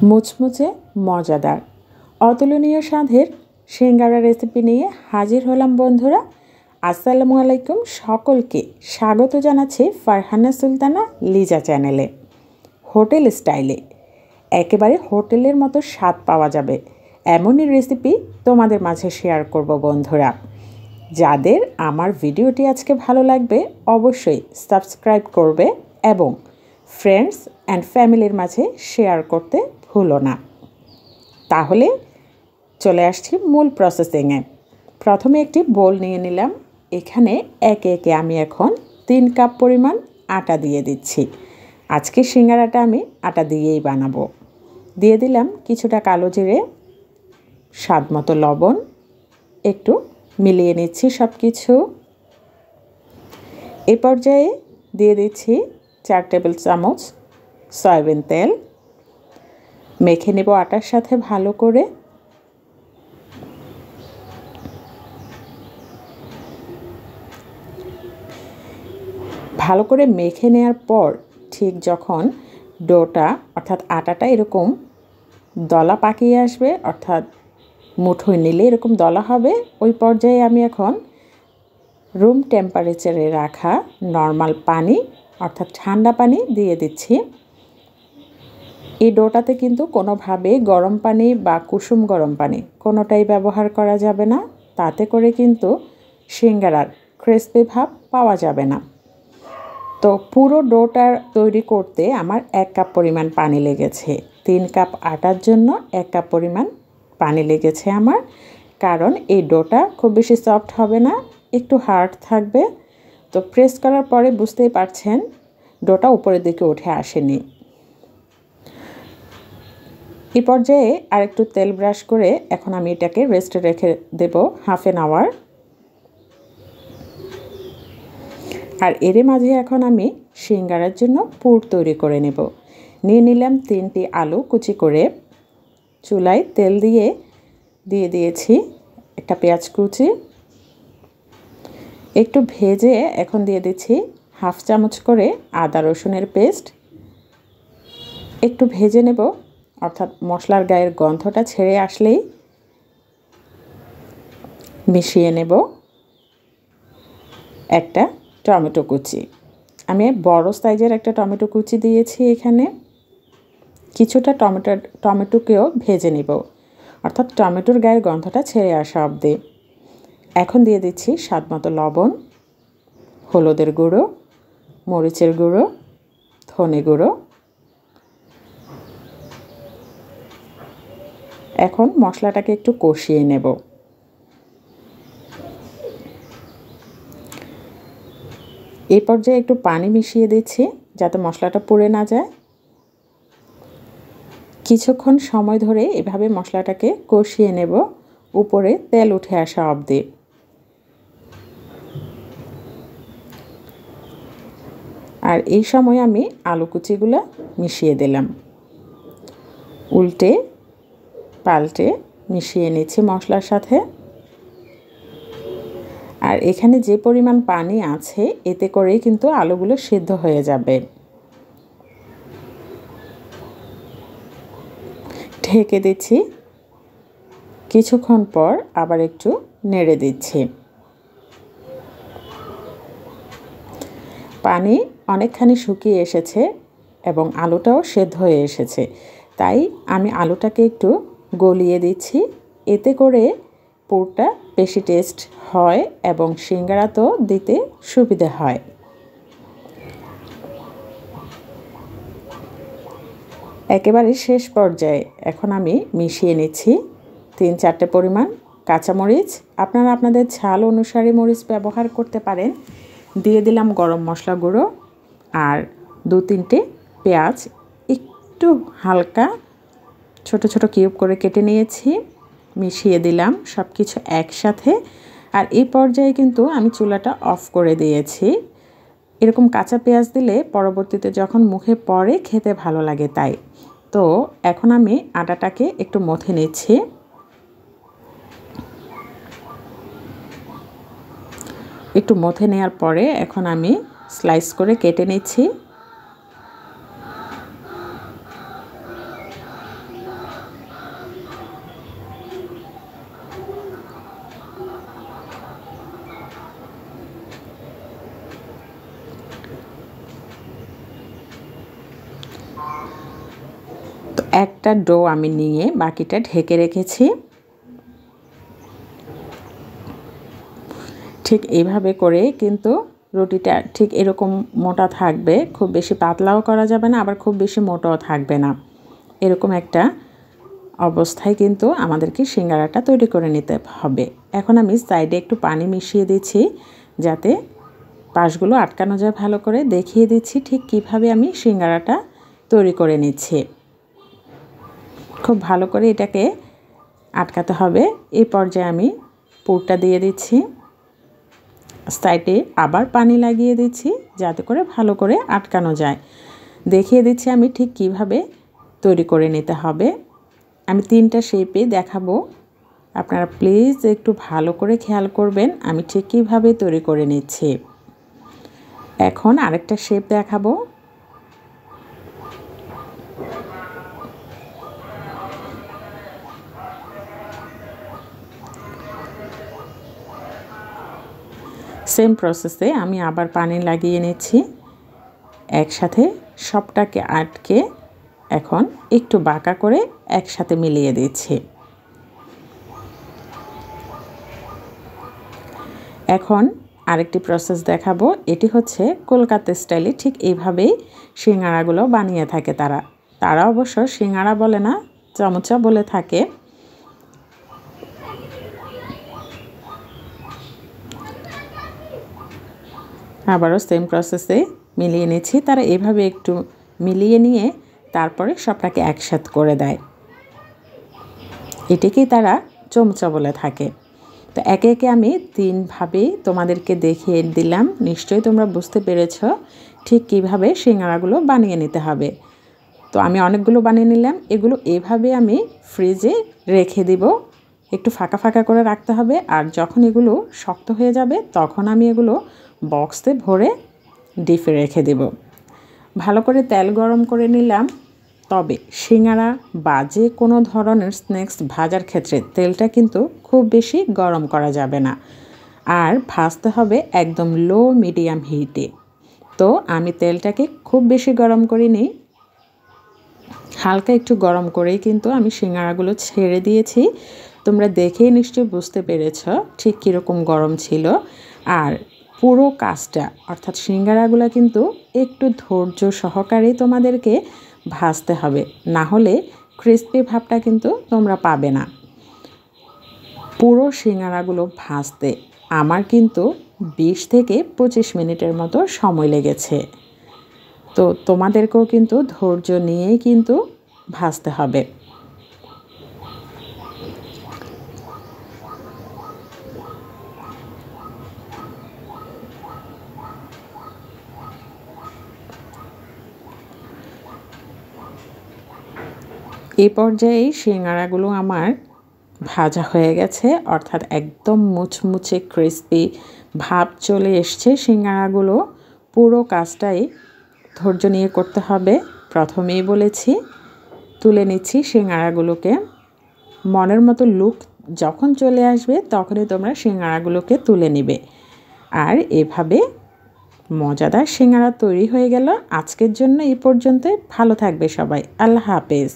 মুচমুচে মজাদার অতুলনীয় স্বাদের সিঙ্গারা রেসিপি নিয়ে হাজির হলাম বন্ধুরা। আসসালামু আলাইকুম, সকলকে স্বাগত জানাচ্ছি ফারহানা সুলতানা লিজা চ্যানেলে। হোটেল স্টাইলে একেবারে হোটেলের মতো স্বাদ পাওয়া যাবে এমনই রেসিপি তোমাদের মাঝে শেয়ার করব বন্ধুরা। যাদের আমার ভিডিওটি আজকে ভালো লাগবে অবশ্যই সাবস্ক্রাইব করবে এবং ফ্রেন্ডস অ্যান্ড ফ্যামিলির মাঝে শেয়ার করতে ভুলো না। তাহলে চলে আসছি মূল প্রসেসিংয়ে। প্রথমে একটি বোল নিয়ে নিলাম। এখানে একে একে আমি এখন 3 কাপ পরিমাণ আটা দিয়ে দিচ্ছি। আজকে সিঙ্গারাটা আমি আটা দিয়েই বানাবো। দিয়ে দিলাম কিছুটা কালো জিরে, স্বাদ মতো লবণ, একটু মিলিয়ে নিচ্ছি সব কিছু। এই পর্যায়ে দিয়ে দিচ্ছি 4 টেবিল চামচ সয়াবিন তেল। মেখে নেব আটার সাথে ভালো করে। ভালো করে মেখে নেওয়ার পর ঠিক যখন ডোটা অর্থাৎ আটাটা এরকম দলা পাকিয়ে আসবে, অর্থাৎ মুঠোয় নিলে এরকম দলা হবে, ওই পর্যায়ে আমি এখন রুম টেম্পারেচারে রাখা নর্মাল পানি অর্থাৎ ঠান্ডা পানি দিয়ে দিচ্ছি। এই ডোটাতে কিন্তু কোনোভাবে গরম পানি বা কুসুম গরম পানি কোনোটাই ব্যবহার করা যাবে না, তাতে করে কিন্তু সিঙ্গারার ক্রিসপি ভাব পাওয়া যাবে না। তো পুরো ডোটা তৈরি করতে আমার 1 কাপ পরিমাণ পানি লেগেছে। 3 কাপ আটার জন্য 1 কাপ পরিমাণ পানি লেগেছে আমার, কারণ এই ডোটা খুব বেশি সফট হবে না, একটু হার্ড থাকবে। তো প্রেস করার পরে বুঝতেই পারছেন ডোটা উপরের দিকে উঠে আসেনি। এই পর্যায়ে আরেকটু তেল ব্রাশ করে এখন আমি এটাকে রেস্টে রেখে দেব হাফ অ্যান আওয়ার। আর এর মাঝে এখন আমি সিঙ্গারার জন্য পুর তৈরি করে নেব। নিয়ে নিলাম 3টি আলু কুচি করে। চুলায় তেল দিয়ে দিয়েছি একটা পেঁয়াজ কুচি। একটু ভেজে এখন দিয়ে দিচ্ছি হাফ চামচ করে আদা রসুনের পেস্ট। একটু ভেজে নেব, অর্থাৎ মশলার গায়ের গন্ধটা ছেড়ে আসলেই মিশিয়ে নেব একটা টমেটো কুচি। আমি বড় সাইজের একটা টমেটো কুচি দিয়েছি এখানে। কিছুটা টমেটোকেও ভেজে নেব, অর্থাৎ টমেটোর গায়ের গন্ধটা ছেড়ে আসা অবধি। এখন দিয়ে দিচ্ছি স্বাদ মতো লবণ, হলুদের গুঁড়ো, মরিচের গুঁড়ো, ধনে গুঁড়ো। এখন মশলাটাকে একটু কষিয়ে নেব। এই পর্যায়ে একটু পানি মিশিয়ে দিচ্ছি যাতে মশলাটা পুড়ে না যায়। কিছুক্ষণ সময় ধরে এভাবে মশলাটাকে কষিয়ে নেব উপরে তেল উঠে আসা অবধি। আর এই সময় আমি আলু কুচিগুলো মিশিয়ে দিলাম। উল্টে পাল্টে মিশিয়ে নিচ্ছি মশলার সাথে। আর এখানে যে পরিমাণ পানি আছে এতে করেই কিন্তু আলুগুলো সিদ্ধ হয়ে যাবে। ঢেকে দিচ্ছি। কিছুক্ষণ পর আবার একটু নেড়ে দিচ্ছি। পানি অনেকখানি শুকিয়ে এসেছে এবং আলুটাও সেদ্ধ হয়ে এসেছে, তাই আমি আলুটাকে একটু গলিয়ে দিচ্ছি। এতে করে পুরটা বেশি টেস্ট হয় এবং সিঙ্গারা তো দিতে সুবিধে হয়। একেবারে শেষ পর্যায়ে এখন আমি মিশিয়ে নিচ্ছি 3-4টে পরিমাণ কাঁচামরিচ। আপনারা আপনাদের ঝাল অনুসারে মরিচ ব্যবহার করতে পারেন। দিয়ে দিলাম গরম মশলা গুঁড়ো আর 2-3টে পেঁয়াজ একটু হালকা ছোট ছোট কিউব করে কেটে নিয়েছি। মিশিয়ে দিলাম সব কিছু একসাথে। আর এই পর্যায়ে কিন্তু আমি চুলাটা অফ করে দিয়েছি। এরকম কাঁচা পেঁয়াজ দিলে পরবর্তীতে যখন মুখে পড়ে খেতে ভালো লাগে, তাই। তো এখন আমি আটাটাকে একটু মথে নিচ্ছি। একটু মথে নেওয়ার পরে এখন আমি স্লাইস করে কেটে নিচ্ছি। তো একটা ডো আমি নিয়ে বাকিটা ঢেকে রেখেছি। ঠিক এইভাবে করে কিন্তু রুটিটা ঠিক এরকম মোটা থাকবে, খুব বেশি পাতলাও করা যাবে না, আবার খুব বেশি মোটাও থাকবে না। এরকম একটা অবস্থায় কিন্তু আমাদেরকে সিঙ্গারাটা তৈরি করে নিতে হবে। এখন আমি সাইডে একটু পানি মিশিয়ে দিচ্ছি যাতে পাশগুলো আটকানো যায় ভালো করে। দেখিয়ে দিচ্ছি ঠিক কিভাবে আমি সিঙ্গারাটা তৈরি করে নিচ্ছি। খুব ভালো করে এটাকে আটকাতে হবে। এই পর্যায়ে আমি পুরটা দিয়ে দিচ্ছি, সাইডে আবার পানি লাগিয়ে দিচ্ছি যাতে করে ভালো করে আটকানো যায়। দেখিয়ে দিচ্ছি আমি ঠিক কিভাবে তৈরি করে নিতে হবে। আমি 3টা শেপে দেখাবো, আপনারা প্লিজ একটু ভালো করে খেয়াল করবেন আমি ঠিক কীভাবে তৈরি করে নিচ্ছি। এখন আরেকটা শেপ দেখাবো। সেম প্রসেসে আমি আবার পানি লাগিয়ে নিচ্ছি, একসাথে সবটাকে আটকে এখন একটু বাঁকা করে একসাথে মিলিয়ে দিচ্ছি। এখন আরেকটি প্রসেস দেখাবো, এটি হচ্ছে কলকাতা স্টাইলে ঠিক এইভাবেই সিঙ্গারাগুলো বানিয়ে থাকে তারা অবশ্য সিঙ্গারা বলে না, চামচা বলে থাকে। আবারও সেম প্রসেসে মিলিয়ে নিচ্ছি। তারা এভাবে একটু মিলিয়ে নিয়ে তারপরে সবটাকে একসাথে করে দেয়, এটিকেই তারা চমচা বলে থাকে। তো একে একে আমি 3ভাবেই তোমাদেরকে দেখিয়ে দিলাম, নিশ্চয়ই তোমরা বুঝতে পেরেছ ঠিক কিভাবে সিঙ্গারাগুলো বানিয়ে নিতে হবে। তো আমি অনেকগুলো বানিয়ে নিলাম, এগুলো এভাবে আমি ফ্রিজে রেখে দিব, একটু ফাঁকা ফাঁকা করে রাখতে হবে। আর যখন এগুলো শক্ত হয়ে যাবে তখন আমি এগুলো বক্সে ভরে ডিপে রেখে দেব। ভালো করে তেল গরম করে নিলাম। তবে সিঙ্গারা বা যে কোনো ধরনের স্ন্যাক্স ভাজার ক্ষেত্রে তেলটা কিন্তু খুব বেশি গরম করা যাবে না, আর ভাজতে হবে একদম লো মিডিয়াম হিটে। তো আমি তেলটাকে খুব বেশি গরম করিনি, হালকা একটু গরম করেই কিন্তু আমি সিঙ্গারাগুলো ছেড়ে দিয়েছি। তোমরা দেখেই নিশ্চয়ই বুঝতে পেরেছ ঠিক কীরকম গরম ছিল। আর পুরো কাজটা অর্থাৎ সিঙ্গারাগুলো কিন্তু একটু ধৈর্য সহকারে তোমাদেরকে ভাজতে হবে, না হলে ক্রিস্পি ভাবটা কিন্তু তোমরা পাবে না। পুরো সিঙ্গারাগুলো ভাজতে আমার কিন্তু 20 থেকে 25 মিনিটের মতো সময় লেগেছে। তো তোমাদেরকেও কিন্তু ধৈর্য নিয়েই কিন্তু ভাজতে হবে। এই পর্যায়ে সিঙ্গারাগুলো আমার ভাজা হয়ে গেছে, অর্থাৎ একদম মুচমুচে ক্রিস্পি ভাব চলে এসছে সিঙ্গারাগুলো। পুরো কাজটাই ধৈর্য নিয়ে করতে হবে। প্রথমেই বলেছি তুলে নিচ্ছি সিঙ্গারাগুলোকে, মনের মতো লুক যখন চলে আসবে তখনই তোমরা সিঙ্গারাগুলোকে তুলে নিবে। আর এভাবে মজাদার সিঙ্গারা তৈরি হয়ে গেল। আজকের জন্য এই পর্যন্তই। ভালো থাকবে সবাই, আল্লাহ হাফেজ।